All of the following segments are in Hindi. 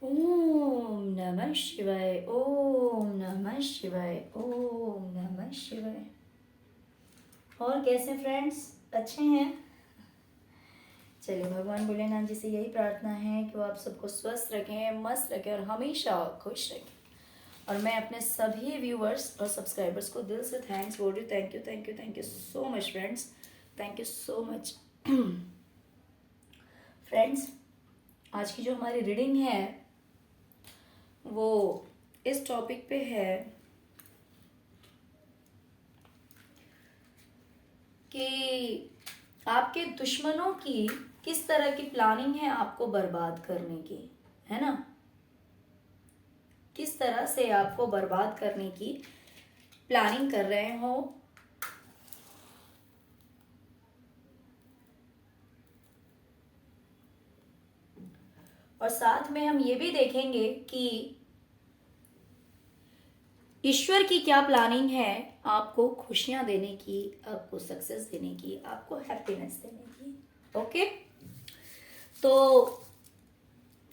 ओम नमः शिवाय, ओम नमः शिवाय, ओम नमः शिवाय। और कैसे फ्रेंड्स, अच्छे हैं? चलिए, भगवान भोलेनाथ जी से यही प्रार्थना है कि वो आप सबको स्वस्थ रखें, मस्त रखें और हमेशा खुश रखें। और मैं अपने सभी व्यूअर्स और सब्सक्राइबर्स को दिल से थैंक्स बोल रही हूँ। Thank you, thank you, thank you so much friends, thank you so much. Friends, आज की जो हमारी रीडिंग है वो इस टॉपिक पे है कि आपके दुश्मनों की किस तरह की प्लानिंग है आपको बर्बाद करने की, है ना? किस तरह से आपको बर्बाद करने की प्लानिंग कर रहे हो। और साथ में हम ये भी देखेंगे कि ईश्वर की क्या प्लानिंग है आपको खुशियां देने की, आपको सक्सेस देने की, आपको हैप्पीनेस देने की। ओके, तो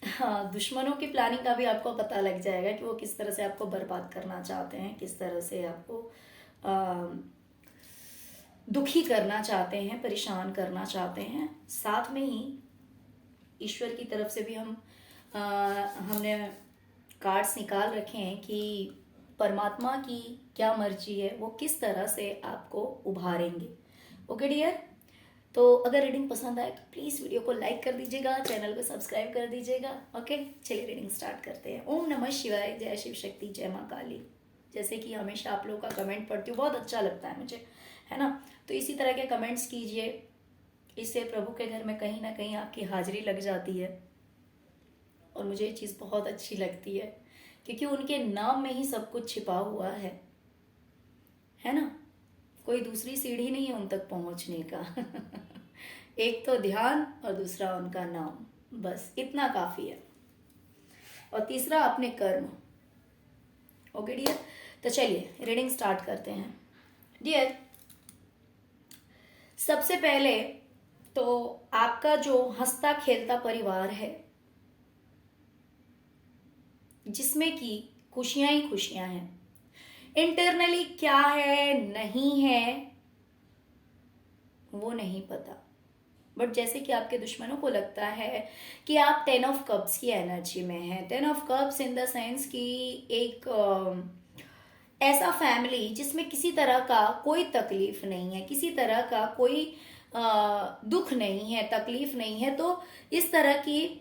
हाँ, दुश्मनों की प्लानिंग का भी आपको पता लग जाएगा कि वो किस तरह से आपको बर्बाद करना चाहते हैं, किस तरह से आपको दुखी करना चाहते हैं, परेशान करना चाहते हैं। साथ में ही ईश्वर की तरफ से भी हमने कार्ड्स निकाल रखे हैं कि परमात्मा की क्या मर्जी है, वो किस तरह से आपको उभारेंगे। ओके डियर, तो अगर रीडिंग पसंद आए तो प्लीज़ वीडियो को लाइक कर दीजिएगा, चैनल को सब्सक्राइब कर दीजिएगा। ओके, चलिए रीडिंग स्टार्ट करते हैं। ओम नमः शिवाय, जय शिव शक्ति, जय माँ काली। जैसे कि हमेशा आप लोगों का कमेंट पढ़ती हूँ, बहुत अच्छा लगता है मुझे, है ना? तो इसी तरह के कमेंट्स कीजिए, इससे प्रभु के घर में कहीं ना कहीं आपकी हाजिरी लग जाती है। और मुझे ये चीज़ बहुत अच्छी लगती है क्योंकि उनके नाम में ही सब कुछ छिपा हुआ है ना? कोई दूसरी सीढ़ी नहीं है उन तक पहुंचने का। एक तो ध्यान और दूसरा उनका नाम, बस इतना काफी है। और तीसरा अपने कर्म। ओके डियर, तो चलिए रीडिंग स्टार्ट करते हैं। डियर, सबसे पहले तो आपका जो हंसता खेलता परिवार है, जिसमें कि खुशियां ही खुशियां हैं, इंटरनली क्या है नहीं है वो नहीं पता। बट जैसे कि आपके दुश्मनों को लगता है कि आप 10 ऑफ कप्स की एनर्जी में हैं। 10 of cups in the sense कि एक ऐसा फैमिली जिसमें किसी तरह का कोई तकलीफ नहीं है, किसी तरह का कोई दुख नहीं है, तकलीफ नहीं है। तो इस तरह की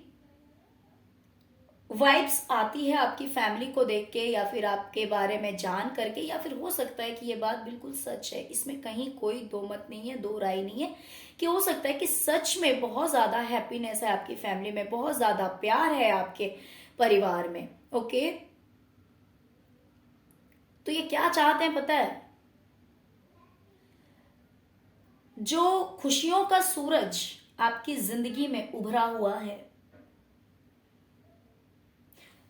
वाइब्स आती है आपकी फैमिली को देख के, या फिर आपके बारे में जान करके, या फिर हो सकता है कि ये बात बिल्कुल सच है, इसमें कहीं कोई दो मत नहीं है, दो राय नहीं है, कि हो सकता है कि सच में बहुत ज्यादा हैप्पीनेस है आपकी फैमिली में, बहुत ज्यादा प्यार है आपके परिवार में। ओके, तो ये क्या चाहते हैं पता है? जो खुशियों का सूरज आपकी जिंदगी में उभरा हुआ है,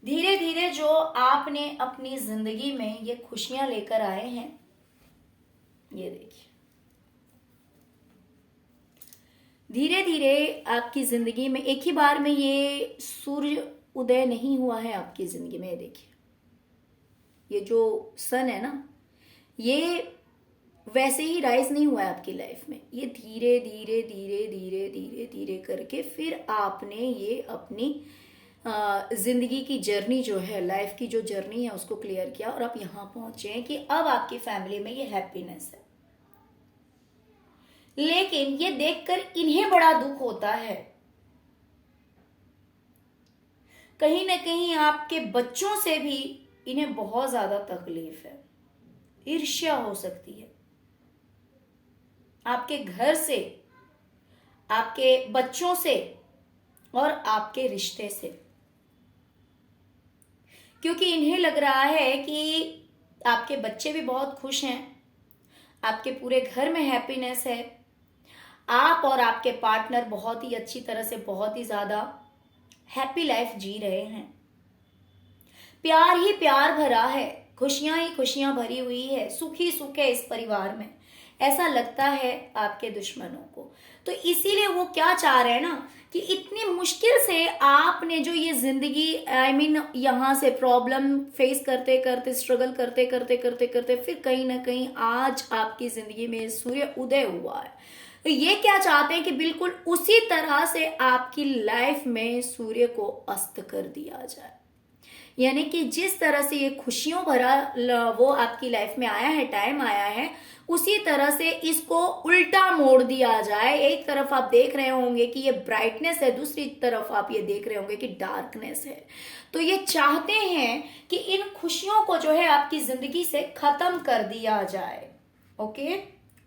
धीरे धीरे जो आपने अपनी जिंदगी में ये खुशियां लेकर आए हैं, ये देखिए, धीरे धीरे आपकी जिंदगी में एक ही बार में ये सूर्य उदय नहीं हुआ है आपकी जिंदगी में। ये देखिए, ये जो सन है ना, ये वैसे ही राइज नहीं हुआ है आपकी लाइफ में। ये धीरे धीरे धीरे धीरे धीरे धीरे करके फिर आपने ये अपनी जिंदगी की जर्नी जो है, लाइफ की जो जर्नी है, उसको क्लियर किया और आप यहां पहुंचे हैं कि अब आपकी फैमिली में ये हैप्पीनेस है। लेकिन ये देखकर इन्हें बड़ा दुख होता है, कहीं ना कहीं आपके बच्चों से भी इन्हें बहुत ज्यादा तकलीफ है, ईर्ष्या हो सकती है आपके घर से, आपके बच्चों से और आपके रिश्ते से। क्योंकि इन्हें लग रहा है कि आपके बच्चे भी बहुत खुश हैं, आपके पूरे घर में हैप्पीनेस है, आप और आपके पार्टनर बहुत ही अच्छी तरह से, बहुत ही ज्यादा हैप्पी लाइफ जी रहे हैं, प्यार ही प्यार भरा है, खुशियां ही खुशियां भरी हुई है, सुख ही सुख है इस परिवार में, ऐसा लगता है आपके दुश्मनों को। तो इसीलिए वो क्या चाह रहे हैं ना कि इतनी मुश्किल से आपने जो ये जिंदगी यहाँ से प्रॉब्लम फेस करते करते, स्ट्रगल करते करते करते करते फिर कहीं ना कहीं आज आपकी जिंदगी में सूर्य उदय हुआ है। तो ये क्या चाहते हैं कि बिल्कुल उसी तरह से आपकी लाइफ में सूर्य को अस्त कर दिया जाए। यानी कि जिस तरह से ये खुशियों भरा वो आपकी लाइफ में आया है, टाइम आया है, उसी तरह से इसको उल्टा मोड़ दिया जाए। एक तरफ आप देख रहे होंगे कि ये ब्राइटनेस है, दूसरी तरफ आप ये देख रहे होंगे कि डार्कनेस है। तो ये चाहते हैं कि इन खुशियों को जो है आपकी जिंदगी से खत्म कर दिया जाए। ओके,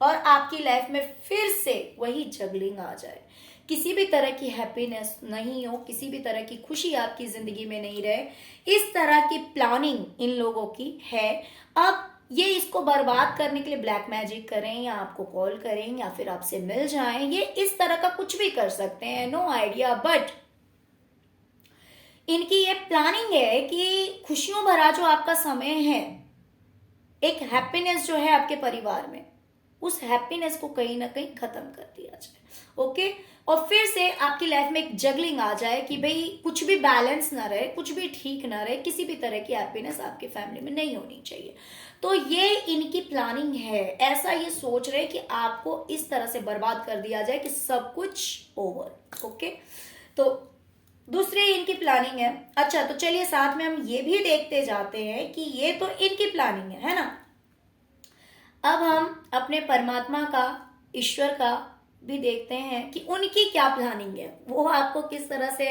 और आपकी लाइफ में फिर से वही जगलिंग आ जाए, किसी भी तरह की हैप्पीनेस नहीं हो, किसी भी तरह की खुशी आपकी जिंदगी में नहीं रहे। इस तरह की प्लानिंग इन लोगों की है। अब ये इसको बर्बाद करने के लिए ब्लैक मैजिक करें या आपको कॉल करें या फिर आपसे मिल जाएं, ये इस तरह का कुछ भी कर सकते हैं, नो आइडिया। बट इनकी ये प्लानिंग है कि खुशियों भरा जो आपका समय है, एक हैप्पीनेस जो है आपके परिवार में, उस हैप्पीनेस को कहीं ना कहीं खत्म कर दिया जाए। ओके, और फिर से आपकी लाइफ में एक जगलिंग आ जाए कि भाई कुछ भी बैलेंस ना रहे, कुछ भी ठीक ना रहे, किसी भी तरह की हैप्पीनेस आपकी फैमिली में नहीं होनी चाहिए। तो ये इनकी प्लानिंग है, ऐसा ये सोच रहे कि आपको इस तरह से बर्बाद कर दिया जाए कि सब कुछ ओवर। ओके, तो दूसरी इनकी प्लानिंग है। अच्छा, तो चलिए साथ में हम ये भी देखते जाते हैं कि ये तो इनकी प्लानिंग है ना। अब हम अपने परमात्मा का, ईश्वर का भी देखते हैं कि उनकी क्या प्लानिंग है। वो आपको किस तरह से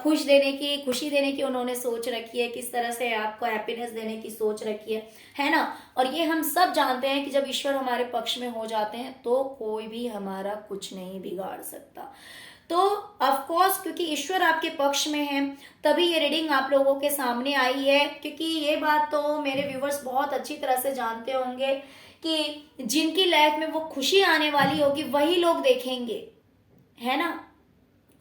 खुशी देने की उन्होंने सोच रखी है, किस तरह से आपको हैप्पीनेस देने की सोच रखी है ना। और ये हम सब जानते हैं कि जब ईश्वर हमारे पक्ष में हो जाते हैं तो कोई भी हमारा कुछ नहीं बिगाड़ सकता। तो ऑफ कोर्स क्योंकि ईश्वर आपके पक्ष में है तभी ये रीडिंग आप लोगों के सामने आई है। क्योंकि ये बात तो मेरे व्यूवर्स बहुत अच्छी तरह से जानते होंगे कि जिनकी लाइफ में वो खुशी आने वाली होगी वही लोग देखेंगे, है ना।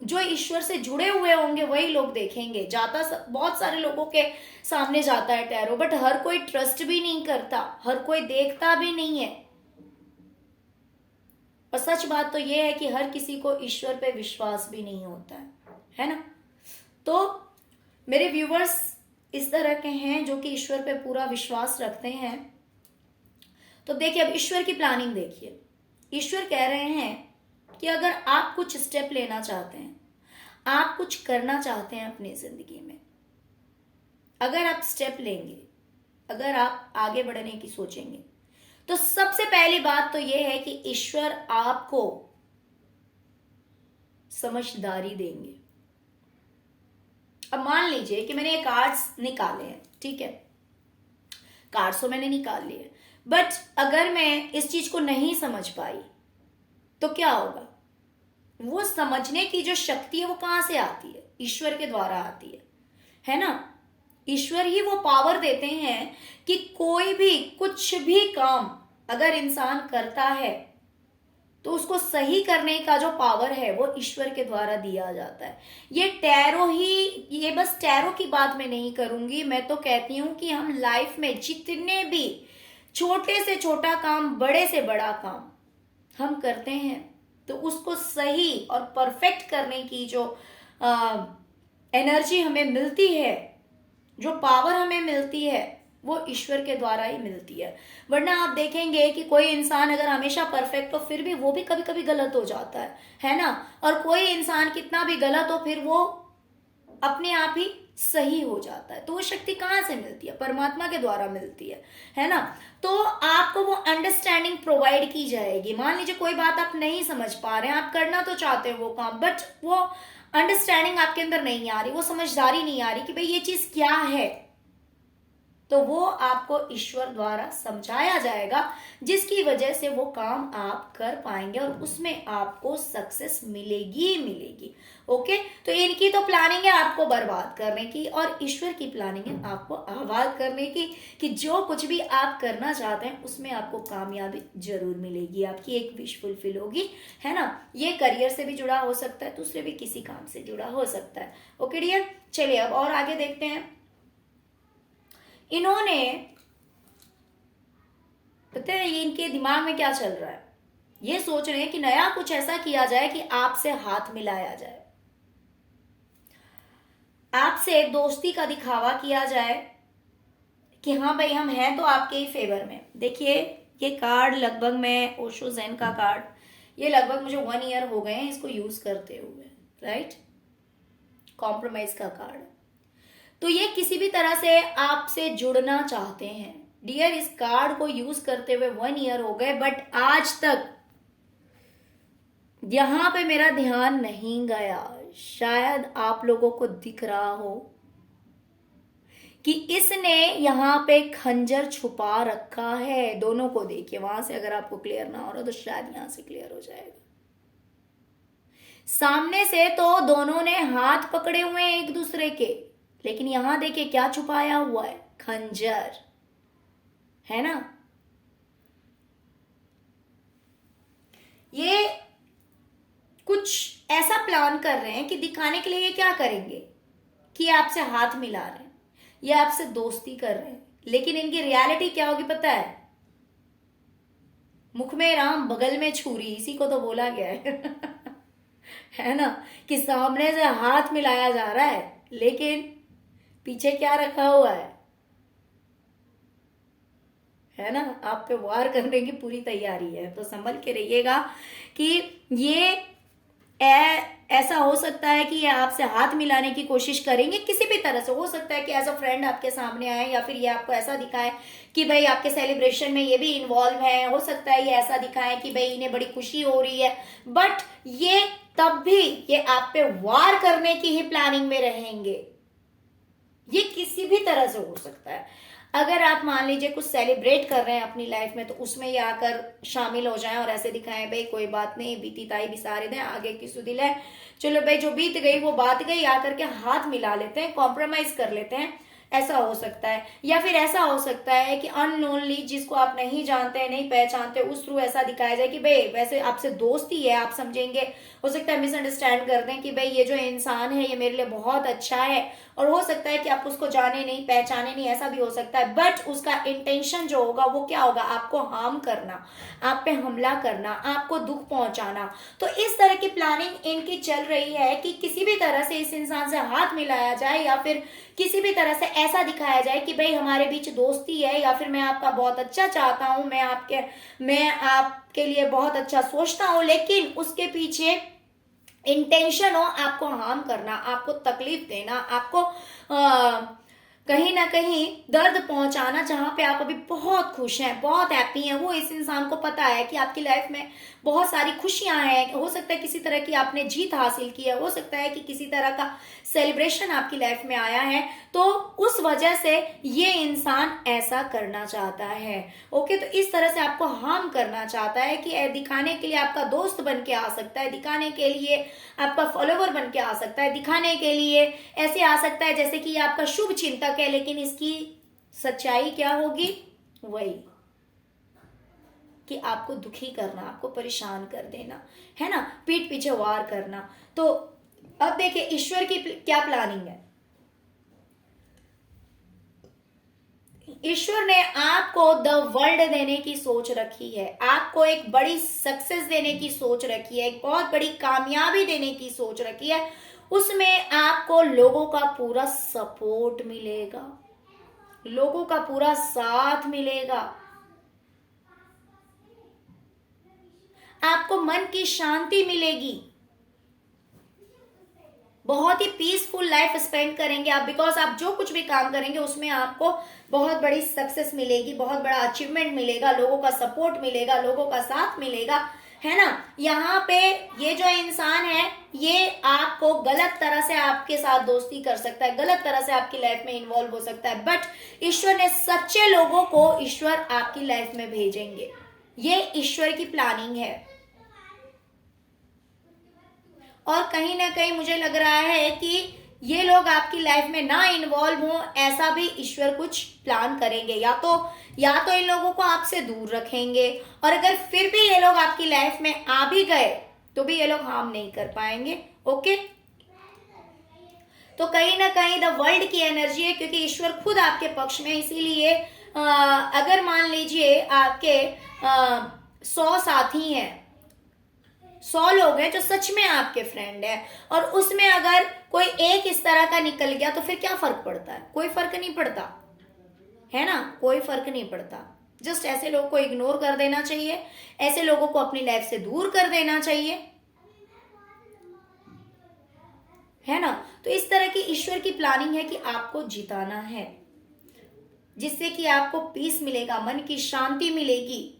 जो ईश्वर से जुड़े हुए होंगे वही लोग देखेंगे। बहुत सारे लोगों के सामने जाता है टैरो, बट हर कोई ट्रस्ट भी नहीं करता, हर कोई देखता भी नहीं है। और सच बात तो ये है कि हर किसी को ईश्वर पे विश्वास भी नहीं होता है ना। तो मेरे व्यूवर्स इस तरह के हैं जो कि ईश्वर पे पूरा विश्वास रखते हैं। तो देखिए, अब ईश्वर की प्लानिंग देखिए। ईश्वर कह रहे हैं कि अगर आप कुछ स्टेप लेना चाहते हैं, आप कुछ करना चाहते हैं अपनी जिंदगी में, अगर आप स्टेप लेंगे, अगर आप आगे बढ़ने की सोचेंगे, तो सबसे पहली बात तो यह है कि ईश्वर आपको समझदारी देंगे। अब मान लीजिए कि मैंने ये कार्ड्स निकाले हैं, ठीक है, कार्ड्स तो मैंने निकाल लिए, बट अगर मैं इस चीज को नहीं समझ पाई तो क्या होगा। वो समझने की जो शक्ति है वो कहां से आती है, ईश्वर के द्वारा आती है ना। ईश्वर ही वो पावर देते हैं कि कोई भी कुछ भी काम अगर इंसान करता है तो उसको सही करने का जो पावर है वो ईश्वर के द्वारा दिया जाता है। ये बस टैरो की बात मैं नहीं करूंगी, मैं तो कहती हूं कि हम लाइफ में जितने भी छोटे से छोटा काम, बड़े से बड़ा काम हम करते हैं तो उसको सही और परफेक्ट करने की जो एनर्जी हमें मिलती है, जो पावर हमें मिलती है, वो ईश्वर के द्वारा ही मिलती है। वरना आप देखेंगे कि कोई इंसान अगर हमेशा परफेक्ट हो फिर भी वो भी कभी कभी गलत हो जाता है ना। और कोई इंसान कितना भी गलत हो फिर वो अपने आप ही सही हो जाता है। तो वो शक्ति कहाँ से मिलती है, परमात्मा के द्वारा मिलती है ना। तो आपको वो अंडरस्टैंडिंग प्रोवाइड की जाएगी। मान लीजिए कोई बात आप नहीं समझ पा रहे हैं, आप करना तो चाहते हो वो काम, बट वो अंडरस्टैंडिंग आपके अंदर नहीं आ रही, वो समझदारी नहीं आ रही कि भाई ये चीज क्या है, तो वो आपको ईश्वर द्वारा समझाया जाएगा, जिसकी वजह से वो काम आप कर पाएंगे और उसमें आपको सक्सेस मिलेगी ही मिलेगी। ओके, तो इनकी तो प्लानिंग है आपको बर्बाद करने की, और ईश्वर की प्लानिंग है आपको आबाद करने की, कि जो कुछ भी आप करना चाहते हैं उसमें आपको कामयाबी जरूर मिलेगी, आपकी एक विश फुलफिल होगी, है ना। ये करियर से भी जुड़ा हो सकता है, दूसरे भी किसी काम से जुड़ा हो सकता है। ओके डियर, चलिए अब और आगे देखते हैं। इन्होंने, पता है इनके दिमाग में क्या चल रहा है। ये सोच रहे हैं कि नया कुछ ऐसा किया जाए कि आपसे हाथ मिलाया जाए, आपसे दोस्ती का दिखावा किया जाए कि हाँ भाई हम हैं तो आपके ही फेवर में। देखिए ये कार्ड लगभग, मैं ओशो ज़ेन का कार्ड, ये लगभग मुझे 1 ईयर हो गए हैं इसको यूज करते हुए, राइट। कॉम्प्रोमाइज का कार्ड, तो ये किसी भी तरह से आपसे जुड़ना चाहते हैं। डियर, इस कार्ड को यूज करते हुए 1 ईयर हो गए, बट आज तक यहां पे मेरा ध्यान नहीं गया। शायद आप लोगों को दिख रहा हो कि इसने यहां पे खंजर छुपा रखा है। दोनों को देखिए, वहां से अगर आपको क्लियर ना हो रहा तो शायद यहां से क्लियर हो जाएगा। सामने से तो दोनों ने हाथ पकड़े हुए हैं एक दूसरे के, लेकिन यहां देखिए क्या छुपाया हुआ है, खंजर, है ना। ये कुछ ऐसा प्लान कर रहे हैं कि दिखाने के लिए ये क्या करेंगे कि आपसे हाथ मिला रहे हैं, ये आपसे दोस्ती कर रहे हैं, लेकिन इनकी रियलिटी क्या होगी पता है? मुख में राम बगल में छुरी, इसी को तो बोला गया है है ना, कि सामने से हाथ मिलाया जा रहा है लेकिन पीछे क्या रखा हुआ है ना, आप पे वार करने की पूरी तैयारी है। तो संभल के रहिएगा कि ये ऐसा हो सकता है कि ये आपसे हाथ मिलाने की कोशिश करेंगे किसी भी तरह से। हो सकता है कि एज अ फ्रेंड आपके सामने आए, या फिर ये आपको ऐसा दिखाए कि भाई आपके सेलिब्रेशन में ये भी इन्वॉल्व है। हो सकता है ये ऐसा दिखाए कि भाई इन्हें बड़ी खुशी हो रही है, बट ये तब भी ये आप पे वार करने की ही प्लानिंग में रहेंगे। ये किसी भी तरह से हो सकता है। अगर आप मान लीजिए कुछ सेलिब्रेट कर रहे हैं अपनी लाइफ में, तो उसमें ये आकर शामिल हो जाएं और ऐसे दिखाएं भाई कोई बात नहीं, बीती ताई बिसारे दें, आगे की सुधिल है, चलो भाई जो बीत गई वो बात गई, आकर के हाथ मिला लेते हैं, कॉम्प्रोमाइज कर लेते हैं। ऐसा हो सकता है। या फिर ऐसा हो सकता है कि अननोनली, जिसको आप नहीं जानते हैं, नहीं पहचानते, उस थ्रू ऐसा दिखाया जाए कि भाई वैसे आपसे दोस्ती है, आप समझेंगे, हो सकता है मिसअंडरस्टैंड कर दें कि भाई ये जो इंसान है ये मेरे लिए बहुत अच्छा है, और हो सकता है कि आप उसको जाने नहीं, पहचाने नहीं, ऐसा भी हो सकता है। बट उसका इंटेंशन जो होगा वो क्या होगा, आपको हार्म करना, आप पे हमला करना, आपको दुख पहुंचाना। तो इस तरह की प्लानिंग इनकी चल रही है कि किसी भी तरह से इस इंसान से हाथ मिलाया जाए, या फिर किसी भी तरह से ऐसा दिखाया जाए कि भाई हमारे बीच दोस्ती है, या फिर मैं आपका बहुत अच्छा चाहता हूं, मैं आपके लिए बहुत अच्छा सोचता हूं, लेकिन उसके पीछे इंटेंशन हो आपको हार्म करना, आपको तकलीफ देना, आपको कहीं ना कहीं दर्द पहुंचाना। जहां पे आप अभी बहुत खुश हैं, बहुत हैप्पी हैं, वो इस इंसान को पता है कि आपकी लाइफ में बहुत सारी खुशियां हैं। हो सकता है किसी तरह की आपने जीत हासिल की है, हो सकता है कि किसी तरह का सेलिब्रेशन आपकी लाइफ में आया है, तो उस वजह से ये इंसान ऐसा करना चाहता है। ओके, तो इस तरह से आपको हार्म करना चाहता है कि दिखाने के लिए आपका दोस्त बन के आ सकता है, दिखाने के लिए आपका फॉलोवर बन के आ सकता है, दिखाने के लिए ऐसे आ सकता है जैसे कि ये आपका शुभ चिंतक है, लेकिन इसकी सच्चाई क्या होगी, वही कि आपको दुखी करना, आपको परेशान कर देना, है ना, पीठ पीछे वार करना। तो अब देखिए ईश्वर की क्या प्लानिंग है। ईश्वर ने आपको द वर्ल्ड देने की सोच रखी है, आपको एक बड़ी सक्सेस देने की सोच रखी है, एक बहुत बड़ी कामयाबी देने की सोच रखी है। उसमें आपको लोगों का पूरा सपोर्ट मिलेगा, लोगों का पूरा साथ मिलेगा, आपको मन की शांति मिलेगी, बहुत ही पीसफुल लाइफ स्पेंड करेंगे आप, बिकॉज आप जो कुछ भी काम करेंगे उसमें आपको बहुत बड़ी सक्सेस मिलेगी, बहुत बड़ा अचीवमेंट मिलेगा, लोगों का सपोर्ट मिलेगा, लोगों का साथ मिलेगा, है ना। यहाँ पे ये जो इंसान है ये आपको गलत तरह से आपके साथ दोस्ती कर सकता है, गलत तरह से आपकी लाइफ में इन्वॉल्व हो सकता है, बट ईश्वर ने सच्चे लोगों को ईश्वर आपकी लाइफ में भेजेंगे। ये ईश्वर की प्लानिंग है। और कहीं ना कहीं मुझे लग रहा है कि ये लोग आपकी लाइफ में ना इन्वॉल्व हो, ऐसा भी ईश्वर कुछ प्लान करेंगे। या तो इन लोगों को आपसे दूर रखेंगे, और अगर फिर भी ये लोग आपकी लाइफ में आ भी गए तो भी ये लोग हार्म नहीं कर पाएंगे। ओके, तो कहीं ना कहीं द वर्ल्ड की एनर्जी है, क्योंकि ईश्वर खुद आपके पक्ष में। इसीलिए अगर मान लीजिए आपके 100 साथी हैं, 100 लोग हैं जो सच में आपके फ्रेंड है, और उसमें अगर कोई एक इस तरह का निकल गया तो फिर क्या फर्क पड़ता है? कोई फर्क नहीं पड़ता, है ना, कोई फर्क नहीं पड़ता। जस्ट ऐसे लोगों को इग्नोर कर देना चाहिए, ऐसे लोगों को अपनी लाइफ से दूर कर देना चाहिए, है ना। तो इस तरह की ईश्वर की प्लानिंग है कि आपको जिताना है, जिससे कि आपको पीस मिलेगा, मन की शांति मिलेगी।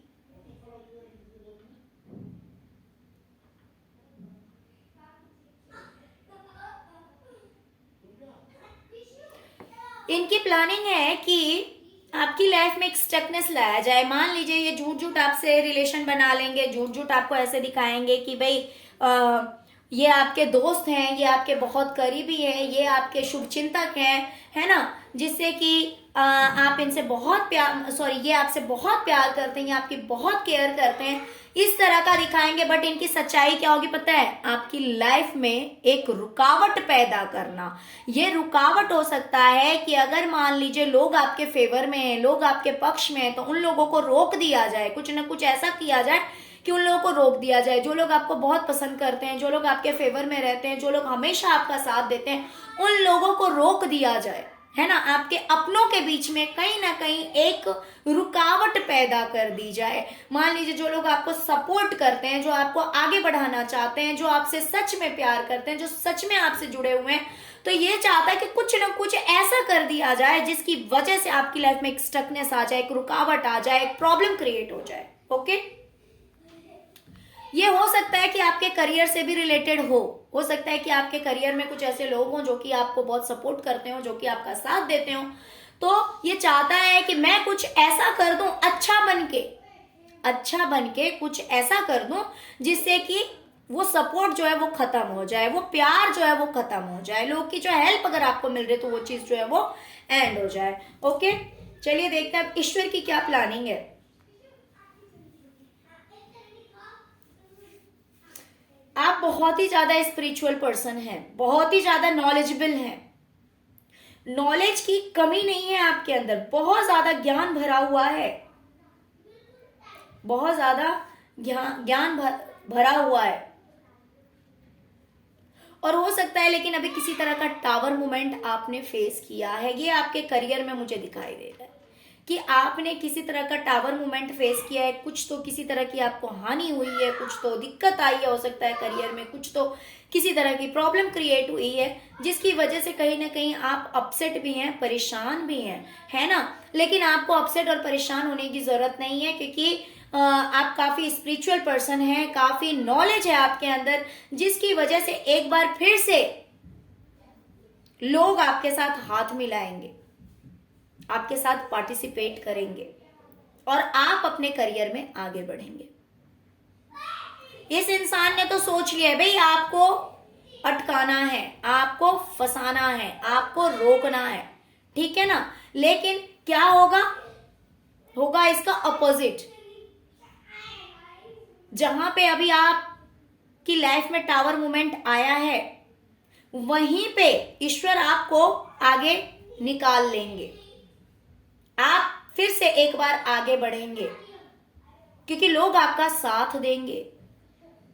इनकी प्लानिंग है कि आपकी लाइफ में एक स्टकनेस लाया जाए। मान लीजिए ये झूठ झूठ आपसे रिलेशन बना लेंगे, झूठ झूठ आपको ऐसे दिखाएंगे कि भाई ये आपके दोस्त हैं, ये आपके बहुत करीबी हैं, ये आपके शुभचिंतक हैं, है ना, जिससे कि आप इनसे बहुत प्यार, सॉरी, ये आपसे बहुत प्यार करते हैं, ये आपकी बहुत केयर करते हैं, इस तरह का दिखाएंगे। बट इनकी सच्चाई क्या होगी पता है? आपकी लाइफ में एक रुकावट पैदा करना। ये रुकावट हो सकता है कि अगर मान लीजिए लोग आपके फेवर में हैं, लोग आपके पक्ष में हैं, तो उन लोगों को रोक दिया जाए, कुछ ना कुछ ऐसा किया जाए कि उन लोगों को रोक दिया जाए। जो लोग आपको बहुत पसंद करते हैं, जो लोग आपके फेवर में रहते हैं, जो लोग हमेशा आपका साथ देते हैं, उन लोगों को रोक दिया जाए, है ना। आपके अपनों के बीच में कहीं ना कहीं एक रुकावट पैदा कर दी जाए। मान लीजिए जो लोग आपको सपोर्ट करते हैं, जो आपको आगे बढ़ाना चाहते हैं, जो आपसे सच में प्यार करते हैं, जो सच में आपसे जुड़े हुए हैं, तो ये चाहता है कि कुछ ना कुछ ऐसा कर दिया जाए जिसकी वजह से आपकी लाइफ में एक स्टकनेस आ जाए, एक रुकावट आ जाए, एक प्रॉब्लम क्रिएट हो जाए। ओके, ये हो सकता है कि आपके करियर से भी रिलेटेड हो सकता है कि आपके करियर में कुछ ऐसे लोग हों जो कि आपको बहुत सपोर्ट करते हो, जो कि आपका साथ देते हो। तो ये चाहता है कि मैं कुछ ऐसा कर दूं, अच्छा बन के कुछ ऐसा कर दूं जिससे कि वो सपोर्ट जो है वो खत्म हो जाए, वो प्यार जो है वो खत्म हो जाए, लोग की जो हेल्प अगर आपको मिल रही है तो वो चीज जो है वो एंड हो जाए। ओके, चलिए देखते हैं अब ईश्वर की क्या प्लानिंग है। आप बहुत ही ज्यादा स्पिरिचुअल पर्सन हैं, बहुत ही ज्यादा नॉलेजेबल हैं, नॉलेज की कमी नहीं है आपके अंदर, बहुत ज्यादा ज्ञान भरा हुआ है, बहुत ज्यादा ज्ञान भरा हुआ है। और हो सकता है लेकिन अभी किसी तरह का टावर मूवमेंट आपने फेस किया है, ये आपके करियर में मुझे दिखाई दे रहा है कि आपने किसी तरह का टावर मूवमेंट फेस किया है। कुछ तो किसी तरह की आपको हानि हुई है, कुछ तो दिक्कत आई है, हो सकता है करियर में कुछ तो किसी तरह की प्रॉब्लम क्रिएट हुई है, जिसकी वजह से कहीं ना कहीं आप अपसेट भी हैं, परेशान भी हैं, है ना। लेकिन आपको अपसेट और परेशान होने की जरूरत नहीं है, क्योंकि आप काफी स्पिरिचुअल पर्सन हैं, काफी नॉलेज है आपके अंदर, जिसकी वजह से एक बार फिर से लोग आपके साथ हाथ मिलाएंगे, आपके साथ पार्टिसिपेट करेंगे और आप अपने करियर में आगे बढ़ेंगे। इस इंसान ने तो सोच लिया है भाई आपको अटकाना है, आपको फंसाना है, आपको रोकना है, ठीक है ना। लेकिन क्या होगा इसका अपोजिट। जहां पे अभी आपकी लाइफ में टावर मूवमेंट आया है, वहीं पे ईश्वर आपको आगे निकाल लेंगे, आप फिर से एक बार आगे बढ़ेंगे, क्योंकि लोग आपका साथ देंगे।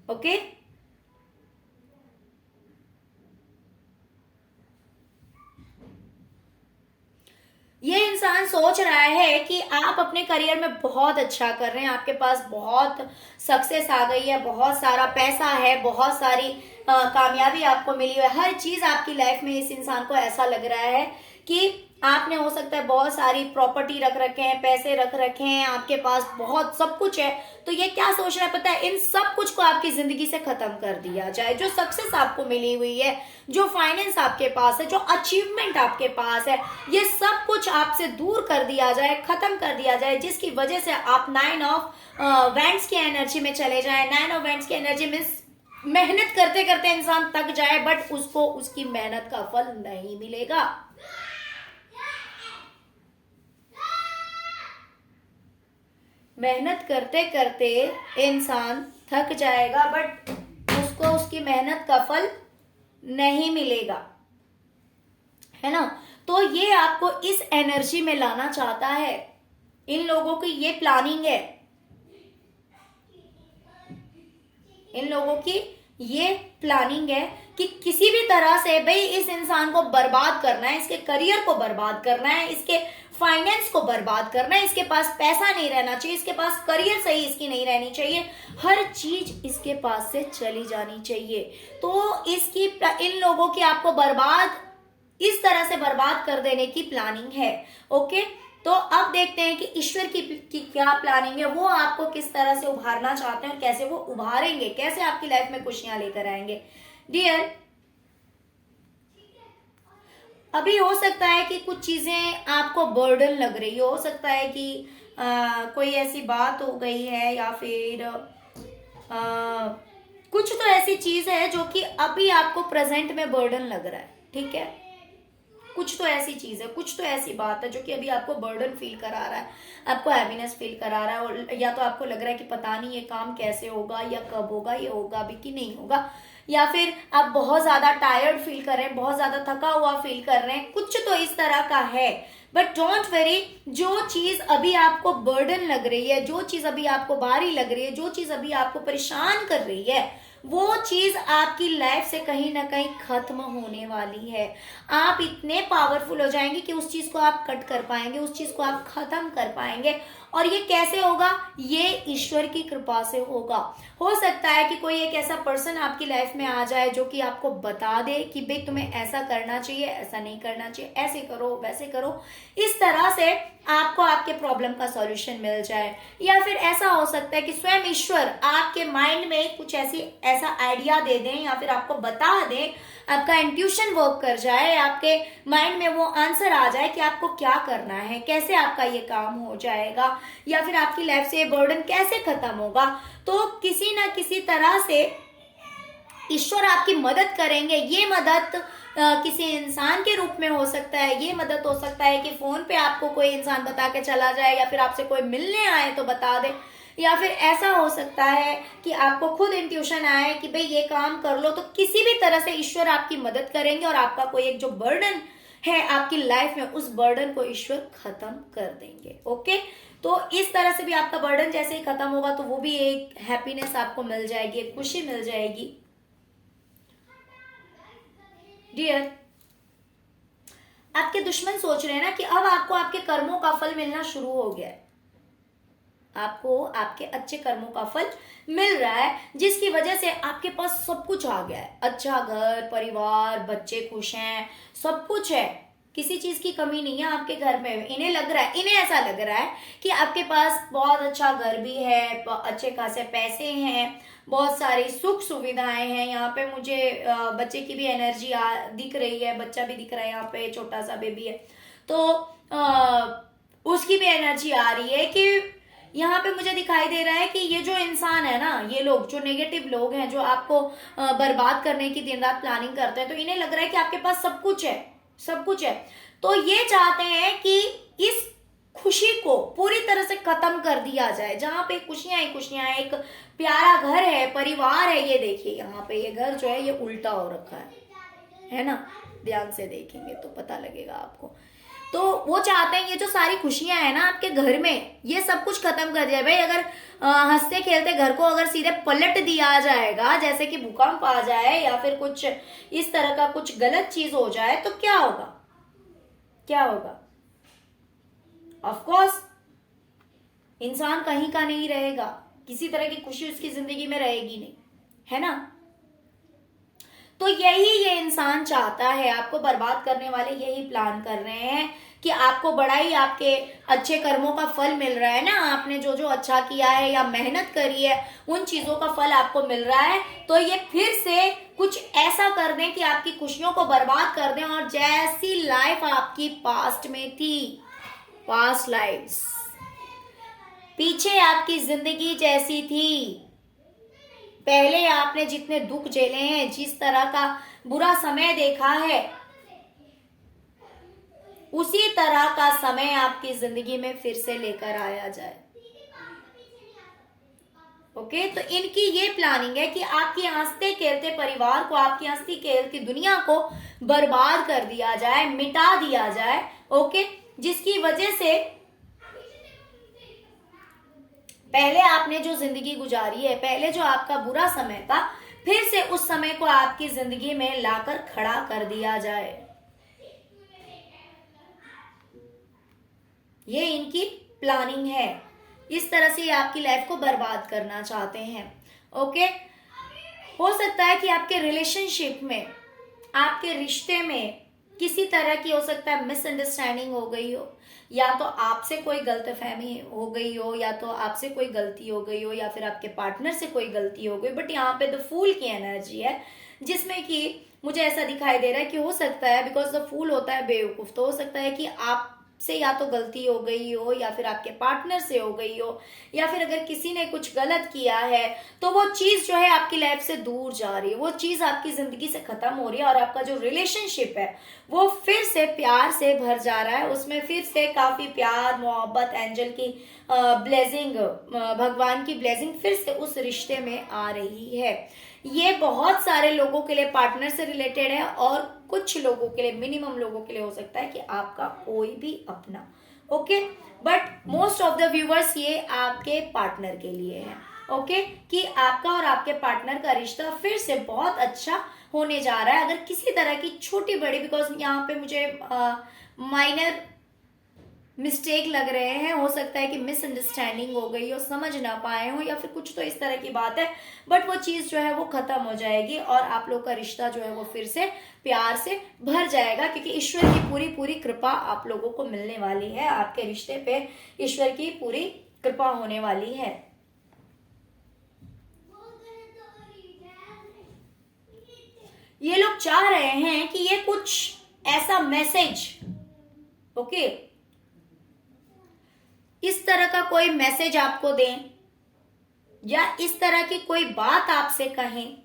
ओके, ये इंसान सोच रहा है कि आप अपने करियर में बहुत अच्छा कर रहे हैं, आपके पास बहुत सक्सेस आ गई है, बहुत सारा पैसा है, बहुत सारी कामयाबी आपको मिली है, हर चीज आपकी लाइफ में। इस इंसान को ऐसा लग रहा है कि आपने हो सकता है बहुत सारी प्रॉपर्टी रख रखे हैं, पैसे रख रखे हैं, आपके पास बहुत सब कुछ है। तो ये क्या सोच रहा है पता है? इन सब कुछ को आपकी जिंदगी से खत्म कर दिया जाए। जो सक्सेस आपको मिली हुई है, जो फाइनेंस आपके पास है, जो अचीवमेंट आपके पास है, ये सब कुछ आपसे दूर कर दिया जाए, खत्म कर दिया जाए, जिसकी वजह से आप 9 ऑफ वैंड्स की एनर्जी में चले जाए। 9 ऑफ वैंड्स की एनर्जी में मेहनत करते करते इंसान थक जाए, बट उसको उसकी मेहनत का फल नहीं मिलेगा। मेहनत करते करते इंसान थक जाएगा, बट उसको उसकी मेहनत का फल नहीं मिलेगा, है ना। तो ये आपको इस एनर्जी में लाना चाहता है, इन लोगों की ये प्लानिंग है। इन लोगों की ये प्लानिंग है कि किसी भी तरह से भाई इस इंसान को बर्बाद करना है, इसके करियर को बर्बाद करना है, इसके फाइनेंस को बर्बाद करना है, इसके पास पैसा नहीं रहना चाहिए, इसके पास करियर सही इसकी नहीं रहनी चाहिए, हर चीज इसके पास से चली जानी चाहिए। तो इसकी इन लोगों की आपको बर्बाद इस तरह से बर्बाद कर देने की प्लानिंग है। ओके, तो अब देखते हैं कि ईश्वर की क्या प्लानिंग है, वो आपको किस तरह से उभारना चाहते हैं और कैसे वो उभारेंगे, कैसे आपकी लाइफ में खुशियां लेकर आएंगे। डियर, अभी हो सकता है कि कुछ चीजें आपको बर्डन लग रही हो सकता है कि कोई ऐसी बात हो गई है या फिर कुछ तो ऐसी चीज है जो कि अभी आपको प्रेजेंट में बर्डन लग रहा है। ठीक है, कुछ तो ऐसी चीज है, कुछ तो ऐसी बात है जो कि अभी आपको बर्डन फील करा रहा है, आपको हैवीनेस फील करा रहा है, और या तो आपको लग रहा है कि पता नहीं ये काम कैसे होगा या कब होगा, ये होगा भी कि नहीं होगा, या फिर आप बहुत ज्यादा टायर्ड फील कर रहे हैं, बहुत ज्यादा थका हुआ फील कर रहे हैं, कुछ तो इस तरह का है। बट डोंट वेरी, जो चीज अभी आपको बर्डन लग रही है, जो चीज अभी आपको भारी लग रही है, जो चीज अभी आपको परेशान कर रही है, वो चीज आपकी लाइफ से कहीं ना कहीं खत्म होने वाली है। आप इतने पावरफुल हो जाएंगे कि उस चीज को आप कट कर पाएंगे, उस चीज को आप खत्म कर पाएंगे। और ये कैसे होगा? ये ईश्वर की कृपा से होगा। हो सकता है कि कोई एक ऐसा पर्सन आपकी लाइफ में आ जाए जो कि आपको बता दे कि भाई तुम्हें ऐसा करना चाहिए, ऐसा नहीं करना चाहिए, ऐसे करो वैसे करो, इस तरह से आपको आपके प्रॉब्लम का सॉल्यूशन मिल जाए। या फिर ऐसा हो सकता है कि स्वयं ईश्वर आपके माइंड में कुछ ऐसा आइडिया दे दें या फिर आपको बता दें, आपका इंट्यूशन वर्क कर जाए, आपके माइंड में वो आंसर आ जाए कि आपको क्या करना है, कैसे आपका ये काम हो जाएगा, या फिर आपकी लाइफ से ये बर्डन कैसे खत्म होगा। तो किसी ना किसी तरह से ईश्वर आपकी मदद करेंगे। ये मदद किसी इंसान के रूप में हो सकता है, ये मदद हो सकता है कि फोन पे आपको कोई इंसान बता के चला जाए, या फिर आपसे कोई मिलने आए तो बता दे, या फिर ऐसा हो सकता है कि आपको खुद इंट्यूशन आए कि भाई ये काम कर लो। तो किसी भी तरह से ईश्वर आपकी मदद करेंगे और आपका कोई एक जो बर्डन है आपकी लाइफ में, उस बर्डन को ईश्वर खत्म कर देंगे। ओके, तो इस तरह से भी आपका बर्डन जैसे ही खत्म होगा तो वो भी एक हैप्पीनेस आपको मिल जाएगी, एक खुशी मिल जाएगी। डियर, आपके दुश्मन सोच रहे हैं ना कि अब आपको आपके कर्मों का फल मिलना शुरू हो गया है, आपको आपके अच्छे कर्मों का फल मिल रहा है, जिसकी वजह से आपके पास सब कुछ आ गया है। अच्छा घर, परिवार, बच्चे खुश हैं, सब कुछ है, किसी चीज की कमी नहीं है आपके घर में। इन्हें लग रहा है, इन्हें ऐसा लग रहा है कि आपके पास बहुत अच्छा घर भी है, अच्छे खासे पैसे हैं, बहुत सारी सुख सुविधाएं हैं। यहाँ पे मुझे बच्चे की भी एनर्जी दिख रही है, बच्चा भी दिख रहा है, यहाँ पे छोटा सा बेबी है, तो उसकी भी एनर्जी आ रही है कि यहाँ पे मुझे दिखाई दे रहा है कि ये जो इंसान है ना, ये लोग जो नेगेटिव लोग हैं, जो आपको बर्बाद करने की दिन रात प्लानिंग करते हैं, तो इन्हें लग रहा है कि आपके पास सब कुछ है, सब कुछ है। तो ये चाहते हैं कि इस खुशी को पूरी तरह से खत्म कर दिया जाए, जहां पे खुशियां ही खुशियां हैं, एक प्यारा घर है, परिवार है। ये देखिए यहाँ पे ये घर जो है ये उल्टा हो रखा है ना, ध्यान से देखेंगे तो पता लगेगा आपको। तो वो चाहते हैं ये जो सारी खुशियां है ना आपके घर में, ये सब कुछ खत्म कर दिया। भाई अगर हंसते खेलते घर को अगर सीधे पलट दिया जाएगा, जैसे कि भूकंप आ जाए या फिर कुछ इस तरह का कुछ गलत चीज हो जाए, तो क्या होगा? क्या होगा? ऑफ कोर्स इंसान कहीं का नहीं रहेगा, किसी तरह की खुशी उसकी जिंदगी में रहेगी नहीं, है ना। तो यही ये इंसान चाहता है, आपको बर्बाद करने वाले यही प्लान कर रहे हैं कि आपको बड़ा ही आपके अच्छे कर्मों का फल मिल रहा है ना, आपने जो जो अच्छा किया है या मेहनत करी है उन चीजों का फल आपको मिल रहा है। तो ये फिर से कुछ ऐसा कर दें कि आपकी खुशियों को बर्बाद कर दें, और जैसी लाइफ आपकी पास्ट में थी, पास्ट लाइफ्स, पीछे आपकी जिंदगी जैसी थी, पहले आपने जितने दुख झेले हैं, जिस तरह का बुरा समय देखा है, उसी तरह का समय आपकी जिंदगी में फिर से लेकर आया जाए। ओके, तो इनकी ये प्लानिंग है कि आपकी हंसते खेलते परिवार को, आपकी हंसती खेलती दुनिया को बर्बाद कर दिया जाए, मिटा दिया जाए। ओके, जिसकी वजह से पहले आपने जो जिंदगी गुजारी है, पहले जो आपका बुरा समय था, फिर से उस समय को आपकी जिंदगी में लाकर खड़ा कर दिया जाए। ये इनकी प्लानिंग है। इस तरह से ये आपकी लाइफ को बर्बाद करना चाहते हैं। ओके, हो सकता है कि आपके रिलेशनशिप में, आपके रिश्ते में किसी तरह की हो सकता है मिसअंडरस्टैंडिंग हो गई हो, या तो आपसे कोई गलतफहमी हो गई हो, या तो आपसे कोई गलती हो गई हो, या फिर आपके पार्टनर से कोई गलती हो गई। बट यहाँ पे द फूल की एनर्जी है, जिसमें कि मुझे ऐसा दिखाई दे रहा है कि हो सकता है, बिकॉज द फूल होता है बेवकूफ, तो हो सकता है कि आप से या तो गलती हो गई हो, या फिर आपके पार्टनर से हो गई हो, या फिर अगर किसी ने कुछ गलत किया है तो वो चीज जो है आपकी लाइफ से दूर जा रही है, वो चीज आपकी जिंदगी से खत्म हो रही है, और आपका जो रिलेशनशिप है वो फिर से प्यार से भर जा रहा है। उसमें फिर से काफी प्यार, मोहब्बत, एंजल की ब्लेसिंग, भगवान की ब्लेसिंग फिर से उस रिश्ते में आ रही है। ये बहुत सारे लोगों के लिए पार्टनर से रिलेटेड है, और कुछ लोगों के लिए, मिनिमम लोगों के लिए हो सकता है कि आपका कोई भी अपना। Okay, but most of the viewers ये आपके पार्टनर के लिए है। ओके, कि आपका और आपके पार्टनर का रिश्ता फिर से बहुत अच्छा होने जा रहा है। अगर किसी तरह की छोटी बड़ी, बिकॉज यहाँ पे मुझे माइनर मिस्टेक लग रहे हैं, हो सकता है कि मिसअंडरस्टैंडिंग हो गई हो, समझ ना पाए हो, या फिर कुछ तो इस तरह की बात है, बट वो चीज जो है वो खत्म हो जाएगी, और आप लोग का रिश्ता जो है वो फिर से प्यार से भर जाएगा, क्योंकि ईश्वर की पूरी पूरी कृपा आप लोगों को मिलने वाली है। आपके रिश्ते पे ईश्वर की पूरी कृपा होने वाली है। ये लोग चाह रहे हैं कि ये कुछ ऐसा मैसेज, ओके, इस तरह का कोई मैसेज आपको दें, या इस तरह की कोई बात आपसे कहें,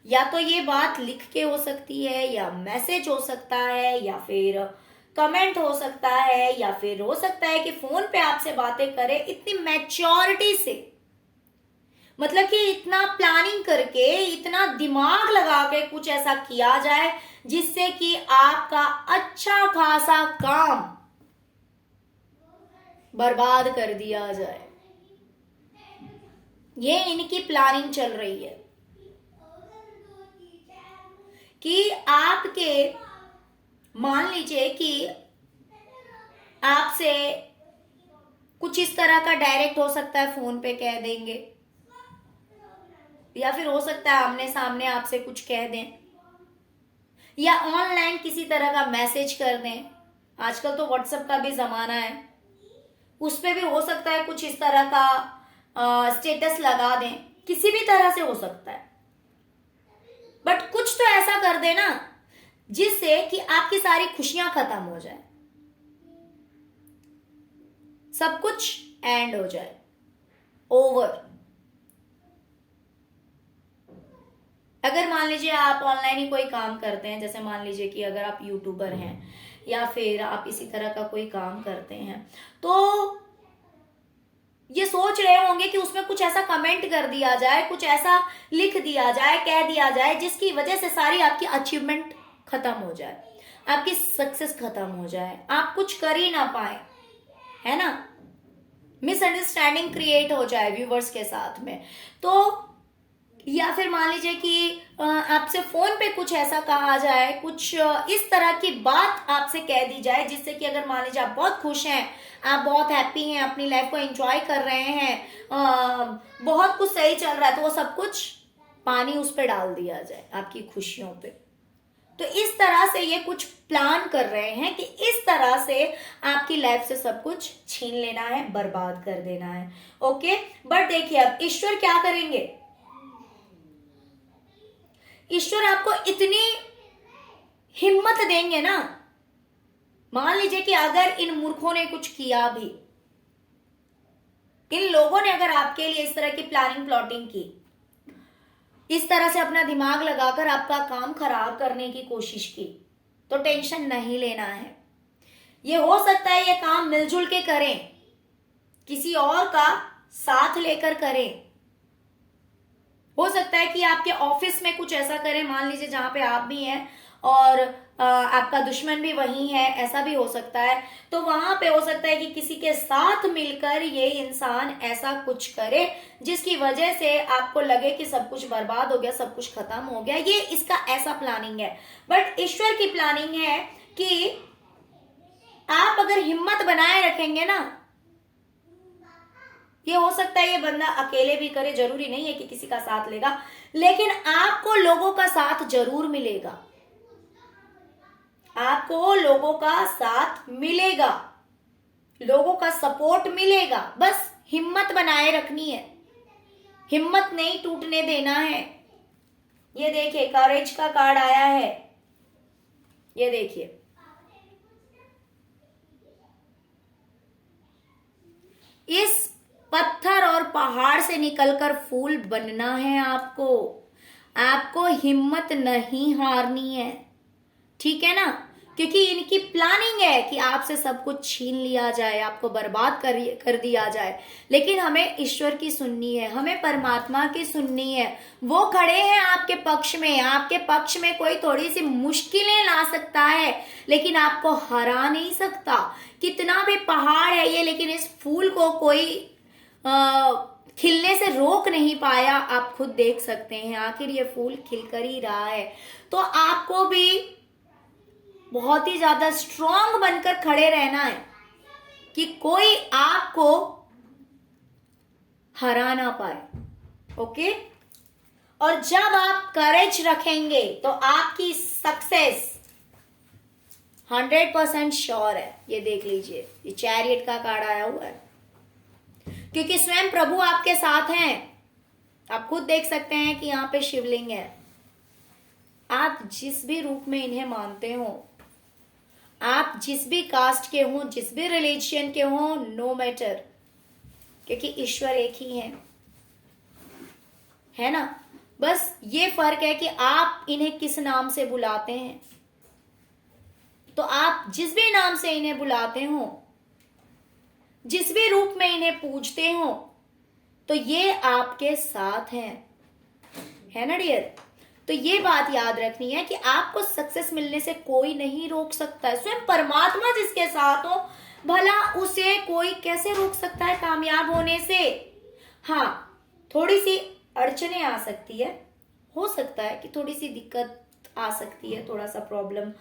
या तो ये बात लिख के हो सकती है, या मैसेज हो सकता है, या फिर कमेंट हो सकता है, या फिर हो सकता है कि फोन पे आपसे बातें करे, इतनी मैच्योरिटी से, मतलब कि इतना प्लानिंग करके, इतना दिमाग लगा के कुछ ऐसा किया जाए जिससे कि आपका अच्छा खासा काम बर्बाद कर दिया जाए। ये इनकी प्लानिंग चल रही है कि आपके, मान लीजिए कि आपसे कुछ इस तरह का डायरेक्ट हो सकता है, फोन पे कह देंगे, या फिर हो सकता है आमने सामने आपसे कुछ कह दें, या ऑनलाइन किसी तरह का मैसेज कर दें। आजकल तो व्हाट्सएप का भी जमाना है, उस पे भी हो सकता है कुछ इस तरह का स्टेटस लगा दें, किसी भी तरह से हो सकता है, बट कुछ तो ऐसा कर देना जिससे कि आपकी सारी खुशियां खत्म हो जाए, सब कुछ एंड हो जाए, ओवर। अगर मान लीजिए आप ऑनलाइन ही कोई काम करते हैं, जैसे मान लीजिए कि अगर आप यूट्यूबर हैं, या फिर आप इसी तरह का कोई काम करते हैं, तो ये सोच रहे होंगे कि उसमें कुछ ऐसा कमेंट कर दिया जाए, कुछ ऐसा लिख दिया जाए, कह दिया जाए, जिसकी वजह से सारी आपकी अचीवमेंट खत्म हो जाए, आपकी सक्सेस खत्म हो जाए, आप कुछ कर ही ना पाए, है ना, मिसअंडरस्टैंडिंग क्रिएट हो जाए व्यूवर्स के साथ में। तो या फिर मान लीजिए कि आपसे फोन पे कुछ ऐसा कहा जाए, कुछ इस तरह की बात आपसे कह दी जाए, जिससे कि अगर मान लीजिए आप बहुत खुश हैं, आप बहुत हैप्पी हैं, अपनी लाइफ को एंजॉय कर रहे हैं, बहुत कुछ सही चल रहा है, तो वो सब कुछ पानी उस पर डाल दिया जाए, आपकी खुशियों पे। तो इस तरह से ये कुछ प्लान कर रहे हैं कि इस तरह से आपकी लाइफ से सब कुछ छीन लेना है, बर्बाद कर देना है। ओके, बट देखिए अब ईश्वर क्या करेंगे। ईश्वर आपको इतनी हिम्मत देंगे ना, मान लीजिए कि अगर इन मूर्खों ने कुछ किया भी, इन लोगों ने अगर आपके लिए इस तरह की प्लानिंग प्लॉटिंग की, इस तरह से अपना दिमाग लगाकर आपका काम खराब करने की कोशिश की, तो टेंशन नहीं लेना है। ये हो सकता है ये काम मिलजुल के करें, किसी और का साथ लेकर करें, हो सकता है कि आपके ऑफिस में कुछ ऐसा करें, मान लीजिए जहां पे आप भी हैं, और आपका दुश्मन भी वही है, ऐसा भी हो सकता है। तो वहां पे हो सकता है कि किसी के साथ मिलकर ये इंसान ऐसा कुछ करे जिसकी वजह से आपको लगे कि सब कुछ बर्बाद हो गया, सब कुछ खत्म हो गया। ये इसका ऐसा प्लानिंग है। बट ईश्वर की प्लानिंग है कि आप अगर हिम्मत बनाए रखेंगे ना, ये हो सकता है ये बंदा अकेले भी करे, जरूरी नहीं है कि किसी का साथ लेगा, लेकिन आपको लोगों का साथ जरूर मिलेगा। आपको लोगों का साथ मिलेगा, लोगों का सपोर्ट मिलेगा। बस हिम्मत बनाए रखनी है, हिम्मत नहीं टूटने देना है। ये देखिए करेज का कार्ड आया है, ये देखिए इस पत्थर और पहाड़ से निकलकर फूल बनना है आपको। आपको हिम्मत नहीं हारनी है, ठीक है ना, क्योंकि इनकी प्लानिंग है कि आपसे सब कुछ छीन लिया जाए, आपको बर्बाद कर दिया जाए। लेकिन हमें ईश्वर की सुननी है, हमें परमात्मा की सुननी है। वो खड़े हैं आपके पक्ष में, आपके पक्ष में कोई थोड़ी सी मुश्किलें ला सकता है लेकिन आपको हरा नहीं सकता। कितना भी पहाड़ है ये, लेकिन इस फूल को कोई खिलने से रोक नहीं पाया। आप खुद देख सकते हैं, आखिर ये फूल खिलकर ही रहा है। तो आपको भी बहुत ही ज्यादा स्ट्रांग बनकर खड़े रहना है कि कोई आपको हरा ना पाए, ओके। और जब आप करेज रखेंगे तो आपकी सक्सेस 100% श्योर है। ये देख लीजिए, ये चैरियट का कार्ड आया हुआ है, क्योंकि स्वयं प्रभु आपके साथ हैं। आप खुद देख सकते हैं कि यहां पे शिवलिंग है। आप जिस भी रूप में इन्हें मानते हो, आप जिस भी कास्ट के हो, जिस भी रिलीजियन के हो, नो मैटर, क्योंकि ईश्वर एक ही है ना। बस ये फर्क है कि आप इन्हें किस नाम से बुलाते हैं। तो आप जिस भी नाम से इन्हें बुलाते हो, जिस भी रूप में इन्हें पूजते हो, तो ये आपके साथ हैं, है ना डियर। तो ये बात याद रखनी है कि आपको सक्सेस मिलने से कोई नहीं रोक सकता है। स्वयं परमात्मा जिसके साथ हो, भला उसे कोई कैसे रोक सकता है कामयाब होने से। हाँ, थोड़ी सी अड़चने आ सकती है, हो सकता है कि थोड़ी सी दिक्कत आ सकती है, थोड़ा सा प्रॉब्लम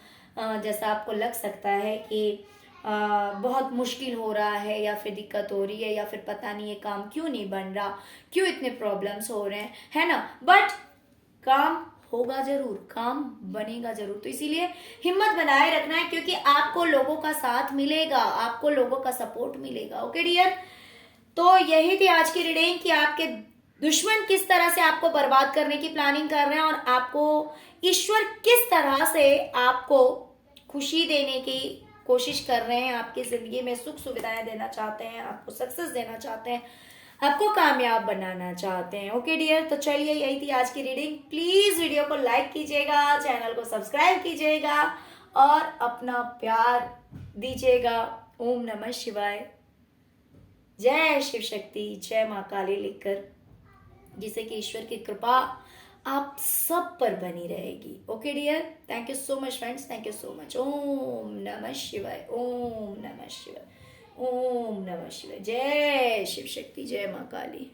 जैसा आपको लग सकता है कि बहुत मुश्किल हो रहा है, या फिर दिक्कत हो रही है, या फिर पता नहीं ये काम क्यों नहीं बन रहा, क्यों इतने प्रॉब्लम्स हो रहे हैं, है ना। बट काम होगा जरूर, काम बनेगा जरूर। तो इसीलिए हिम्मत बनाए रखना है, क्योंकि आपको लोगों का साथ मिलेगा, आपको लोगों का सपोर्ट मिलेगा, ओके डियर। तो यही थी आज की रीडिंग कि आपके दुश्मन किस तरह से आपको बर्बाद करने की प्लानिंग कर रहे हैं, और आपको ईश्वर किस तरह से आपको खुशी देने की कोशिश कर रहे हैं, आपकी जिंदगी में सुख सुविधाएं देना चाहते हैं, आपको सक्सेस देना चाहते हैं, आपको कामयाब बनाना चाहते हैं, ओके डियर। तो चलिए, यही थी आज की रीडिंग। प्लीज वीडियो को लाइक कीजिएगा, चैनल को सब्सक्राइब कीजिएगा और अपना प्यार दीजिएगा। ओम नमः शिवाय, जय शिव शक्ति, जय माँ काली लिखकर, जिससे कि ईश्वर की कृपा आप सब पर बनी रहेगी, okay dear. Thank you so much friends, thank you so much. ओम नमः शिवाय, ओम नमः शिवाय, ओम नमः शिवाय, जय शिव शक्ति, जय माँ काली।